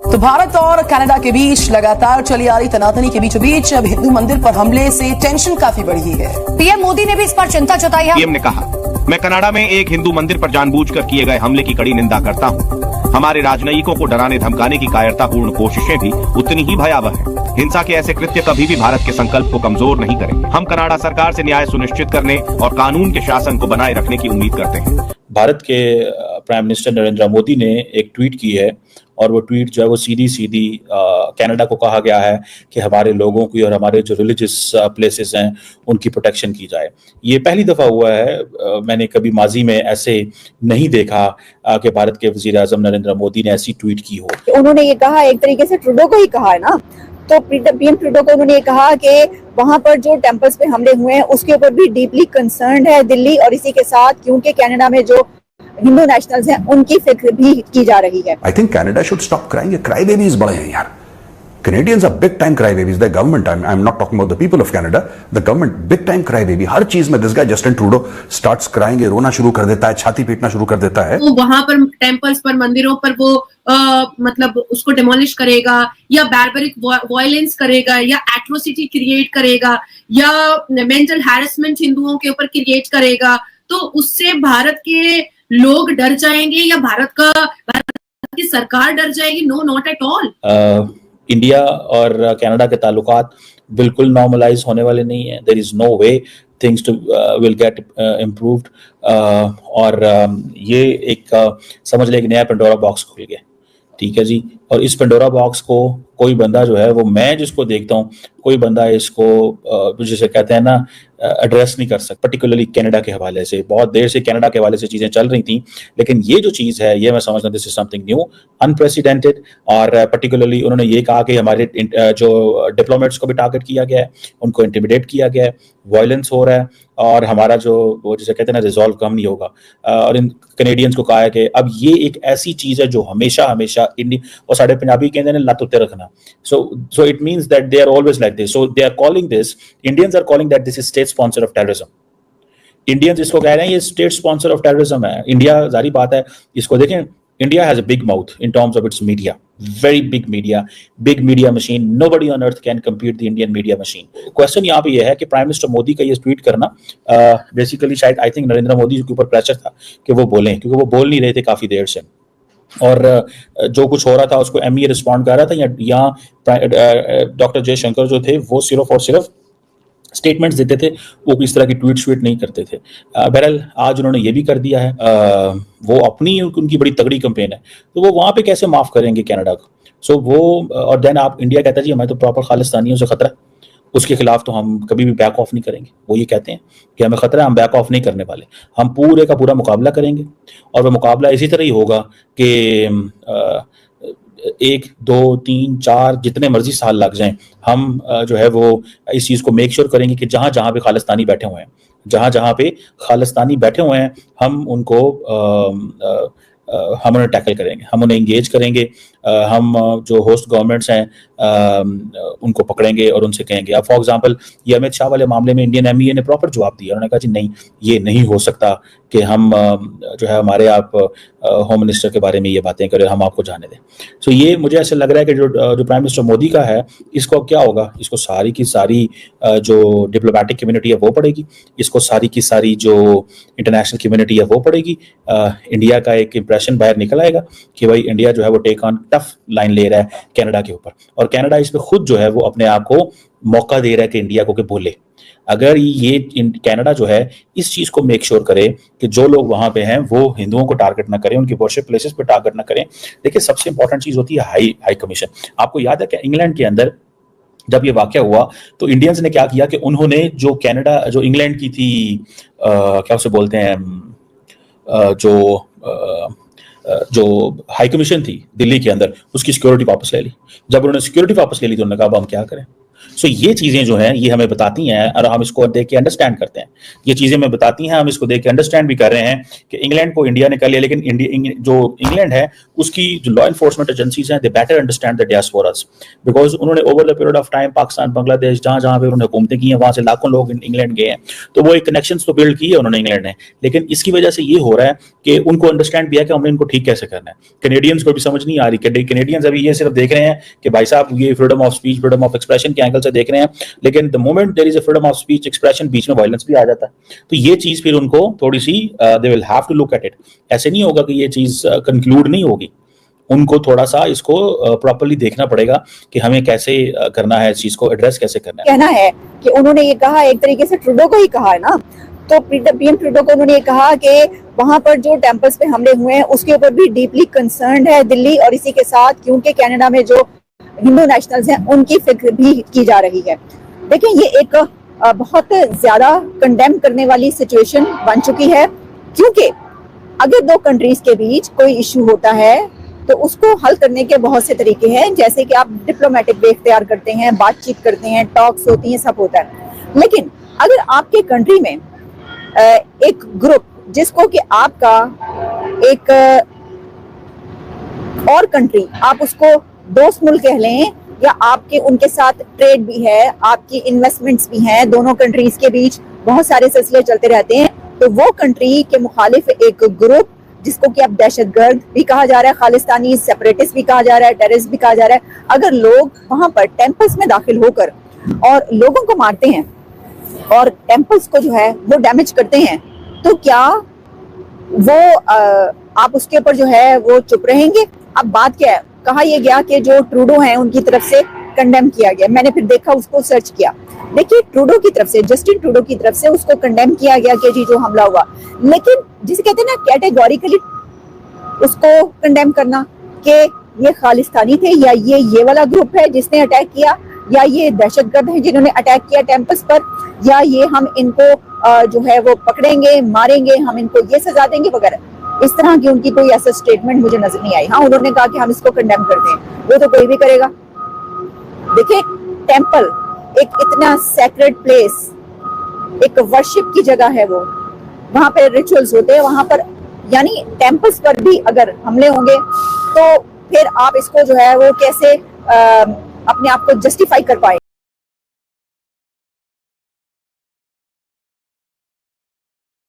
तो भारत और कनाडा के बीच लगातार चली आ रही तनातनी के बीच अब हिंदू मंदिर पर हमले से टेंशन काफी बढ़ी है। पीएम मोदी ने भी इस पर चिंता जताई है। पीएम ने कहा, मैं कनाडा में एक हिंदू मंदिर पर जानबूझकर किए गए हमले की कड़ी निंदा करता हूं। हमारे राजनयिकों को डराने धमकाने की कायरतापूर्ण कोशिशें भी उतनी ही भयावह हैं। हिंसा के ऐसे कृत्य कभी भी भारत के संकल्प को कमजोर नहीं करेंगे। हम कनाडा सरकार से न्याय सुनिश्चित करने और कानून के शासन को बनाए रखने की उम्मीद करते हैं। भारत के प्राइम मिनिस्टर नरेंद्र मोदी ने एक ट्वीट की है और वो ट्वीट जो है वो सीधी कनाडा को कहा गया है कि हमारे लोगों की और हमारे जो रिलीजियस प्लेसेस हैं उनकी प्रोटेक्शन की जाए। ये पहली दफ़ा हुआ है, मैंने कभी माजी में ऐसे नहीं देखा कि भारत के वज़ीर आज़म नरेंद्र मोदी ने ऐसी ट्वीट की हो। उन्होंने ये कहा, एक तरीके से ट्रूडो को ही कहा है ना, तो पीएम ट्रूडो को उन्होंने कहा कि वहां पर जो टेम्पल्स पे हमले हुए हैं उसके ऊपर भी डीपली कंसर्न्ड है दिल्ली, और इसी के साथ क्योंकि कनाडा में जो हिंदू नेशनल्स हैं उनकी फिक्र भी की जा रही है। I think Canada should stop crying. Cry babies बड़े हैं यार। Canadians are big time cry babies. The government, I'm not talking about the people of Canada. The government, big time cry baby. हर चीज में this guy Justin Trudeau starts crying, रोना शुरू कर देता है, छाती पीटना शुरू कर देता है। वो वहां पर टेम्पल्स पर, मंदिरों पर वो मतलब उसको डिमोलिश करेगा या बार्बरिक वायलेंस करेगा या एट्रोसिटी क्रिएट करेगा या मेंटल हैरेसमेंट हिंदुओं के ऊपर क्रिएट करेगा, तो उससे भारत के लोग डर जाएंगे या भारत की सरकार डर जाएगी? No, not at all. India और कनाडा के ताल्लुकात बिल्कुल नॉर्मलाइज होने वाले नहीं है। There is no way things to will get improved. और ये एक समझ ले एक नया पेंडोरा बॉक्स खुल गया, ठीक है जी। और इस पेंडोरा बॉक्स को कोई बंदा जो है वो, मैं जिसको देखता हूँ, कोई बंदा इसको जिसे कहते हैं ना एड्रेस नहीं कर सकता। पर्टिकुलरली कनाडा के हवाले से बहुत देर से कनाडा के हवाले से चीजें चल रही थी, लेकिन ये जो चीज है ये मैं समझता हूँ this is something new, unprecedented. और पर्टिकुलरली उन्होंने ये कहा कि हमारे जो डिप्लोमेट्स को भी टारगेट किया गया है, उनको इंटिमिडेट किया गया है, वायलेंस हो रहा है और हमारा जो वो जिसे कहते हैं ना रिजॉल्व कम नहीं होगा। और इन कैनेडियंस को कहा है कि अब ये एक ऐसी चीज है जो हमेशा हमेशा इंडिया, और साढ़े पंजाबी कहते हैं लत उत्ते रखना। So it means that they are always like this. So they are calling this, Indians are calling that this is state sponsor of terrorism. Indians इसको कह रहे हैं ये state sponsor of terrorism है। इंडिया, जारी बात है, इसको देखें, India has a big mouth in terms of its media, very big media machine. Nobody on earth can compete the Indian media machine. Question यहाँ पे ये है कि प्राइम मिनिस्टर मोदी का ये ट्वीट करना बेसिकली शायद आई थिंक नरेंद्र मोदी के ऊपर प्रेशर था कि वो बोलें, क्योंकि वो बोल नहीं रहे थे काफी देर से, और जो कुछ हो रहा था उसको एमई रिस्पॉन्ड कर रहा था, या डॉक्टर जयशंकर जो थे वो सिर्फ और सिर्फ स्टेटमेंट्स देते थे, वो इस तरह की ट्वीट नहीं करते थे। बहरहाल आज उन्होंने ये भी कर दिया है। वो अपनी उनकी बड़ी तगड़ी कैंपेन है, तो वो वहाँ पे कैसे माफ करेंगे कनाडा को? सो वो, और देन आप इंडिया कहता है जी हमें तो प्रॉपर खालिस्तानियों से खतरा, उसके खिलाफ तो हम कभी भी बैक ऑफ नहीं करेंगे। वो ये कहते हैं कि हमें खतरा, हम बैक ऑफ नहीं करने वाले, हम पूरे का पूरा मुकाबला करेंगे। और वो मुकाबला इसी तरह ही होगा कि 1, 2, 3, 4 जितने मर्जी साल लग जाएं, हम जो है वो इस चीज़ को मेक श्योर करेंगे कि जहाँ जहाँ पे खालिस्तानी बैठे हुए हैं, जहाँ पे खालिस्तानी बैठे हुए हैं, हम उनको हम उन्हें टैकल करेंगे, हम उन्हें इंगेज करेंगे। हम जो होस्ट गवर्नमेंट्स हैं उनको पकड़ेंगे और उनसे कहेंगे। अब फॉर एग्जांपल ये अमित शाह वाले मामले में इंडियन एमईए ने प्रॉपर जवाब दिया। उन्होंने कहा जी नहीं, ये नहीं हो सकता कि हम जो है हमारे आप होम मिनिस्टर के बारे में ये बातें करें, हम आपको जाने दें। सो ये मुझे ऐसा लग रहा है कि जो प्राइम मिनिस्टर मोदी का है, इसको क्या होगा, इसको सारी की सारी जो डिप्लोमेटिक कम्युनिटी है वो पड़ेगी, इसको सारी की सारी जो इंटरनेशनल कम्युनिटी है वो पड़ेगी। इंडिया का एक इंप्रेशन बाहर निकल आएगा कि भाई इंडिया जो है वो टेक ऑन टफ लाइन ले रहा है कनाडा के ऊपर, और कनाडा इसमें खुद जो है वो अपने आप को मौका दे रहा है कि इंडिया को कि बोले। अगर ये कनाडा जो है इस चीज को मेक श्योर करे कि जो लोग वहां पे हैं वो हिंदुओं को टारगेट ना करें, उनकी वर्शिप प्लेसेस पे टारगेट ना करें। देखिए सबसे इंपॉर्टेंट चीज होती है हाई कमीशन। आपको याद है कि इंग्लैंड के अंदर जब ये वाकया हुआ तो इंडियंस ने क्या किया कि उन्होंने जो इंग्लैंड की थी क्या उसे बोलते हैं, जो हाई कमीशन थी दिल्ली के अंदर, उसकी सिक्योरिटी वापस ले ली। जब उन्होंने सिक्योरिटी वापस ले ली तो उन्होंने कहा अब हम क्या करें, सो ये चीजें जो है ये हमें बताती हैं और हम इसको देख के अंडरस्टैंड करते हैं। ये चीजें हमें बताती हैं, हम इसको देख के अंडरस्टैंड भी कर रहे हैं कि इंग्लैंड को इंडिया ने कर लिया, लेकिन जो इंग्लैंड है उसकी जो लॉ एनफोर्समेंट एजेंसीज हैं they better understand the diasporas, because उन्होंने over the period of time Pakistan, Bangladesh, जहां जहां पे उन्होंने हुकूमतें की हैं वहां से लाखों लोग इंग्लैंड गए हैं, तो वो एक कनेक्शंस तो बिल्ड की है उन्होंने इंग्लैंड ने, लेकिन इसकी वजह से ये हो रहा है कि उनको अंडरस्टैंड भी है कि हमने इनको ठीक कैसे करना है। कैनेडियंस को भी समझ नहीं आ रही, कैनेडियंस अभी ये सिर्फ देख रहे हैं कि भाई साहब ये freedom of speech, freedom of expression के एंगल से देख रहे हैं, लेकिन the moment there is a freedom of speech expression बीच में वायलेंस भी आ जाता है। तो ये चीज फिर उनको थोड़ी सी they will have to look at it. ऐसे नहीं होगा कि ये चीज कंक्लूड नहीं होगी, उनको थोड़ा सा इसको प्रॉपर्ली देखना पड़ेगा कि हमें कैसे करना है, इस चीज को एड्रेस कैसे करना है। कहना है कि उन्होंने ये कहा, एक तरीके से ट्रूडो को ही कहा है ना, तो पीएम ट्रूडो को उन्होंने ये कहा कि वहां पर जो टेम्पल्स पे हमले हुए हैं उसके ऊपर भी डीपली कंसर्न्ड है दिल्ली, और इसी के साथ क्योंकि कनाडा में जो हिंदू नेशनल्स हैं उनकी फिक्र भी की जा रही है। देखिए ये एक बहुत ज्यादा कंडेम करने वाली सिचुएशन बन चुकी है, क्योंकि अगर दो कंट्रीज के बीच कोई इशू होता है तो उसको हल करने के बहुत से तरीके हैं, जैसे कि आप डिप्लोमेटिक वे इख्तियार करते हैं, बातचीत करते हैं, टॉक्स होती हैं, सब होता है। लेकिन अगर आपके कंट्री में एक ग्रुप जिसको कि आपका एक और कंट्री, आप उसको दोस्त मुल्क कह लें या आपके उनके साथ ट्रेड भी है, आपकी इन्वेस्टमेंट्स भी हैं, दोनों कंट्रीज के बीच बहुत सारे सिलसिले चलते रहते हैं, तो वो कंट्री के मुखालिफ एक ग्रुप जिसको कि अब दहशतगर्द भी कहा जा रहा है, खालिस्तानी सेपरेटिस्ट भी कहा जा रहा है, टेररिस्ट भी कहा जा रहा है, अगर लोग वहां पर टेम्पल्स में दाखिल होकर और लोगों को मारते हैं और टेम्पल्स को जो है वो डैमेज करते हैं, तो क्या वो आप उसके ऊपर जो है वो चुप रहेंगे? अब बात क्या है, कहा यह गया कि जो ट्रूडो हैं उनकी तरफ से कंडेम किया गया। मैंने फिर देखा, उसको सर्च किया, देखिए ट्रूडो की तरफ से, जस्टिन ट्रूडो की तरफ से उसको कंडेम किया गया कि जी जो हमला हुआ, लेकिन जिसे कहते हैं ना कैटेगोरिकली उसको कंडेम करना कि ये खालिस्तानी थे या ये वाला ग्रुप है जिसने अटैक किया, या ये दहशतगर्द हैं जिन्होंने अटैक किया टेम्पल्स पर, या ये हम इनको जो है वो पकड़ेंगे, मारेंगे, हम इनको ये सजा देंगे वगैरह, इस तरह की उनकी कोई ऐसा स्टेटमेंट मुझे नजर नहीं आई। हाँ, उन्होंने कहा कि हम इसको कंडेम करते हैं, वो तो कोई भी करेगा। देखिए टेम्पल एक इतना सैक्रेड प्लेस, एक वर्शिप की जगह है, वो वहां पे रिचुअल्स होते हैं, वहां पर यानी टेम्पल्स पर भी अगर हमले होंगे तो फिर आप इसको जो है वो कैसे अपने आप को जस्टिफाई कर पाए।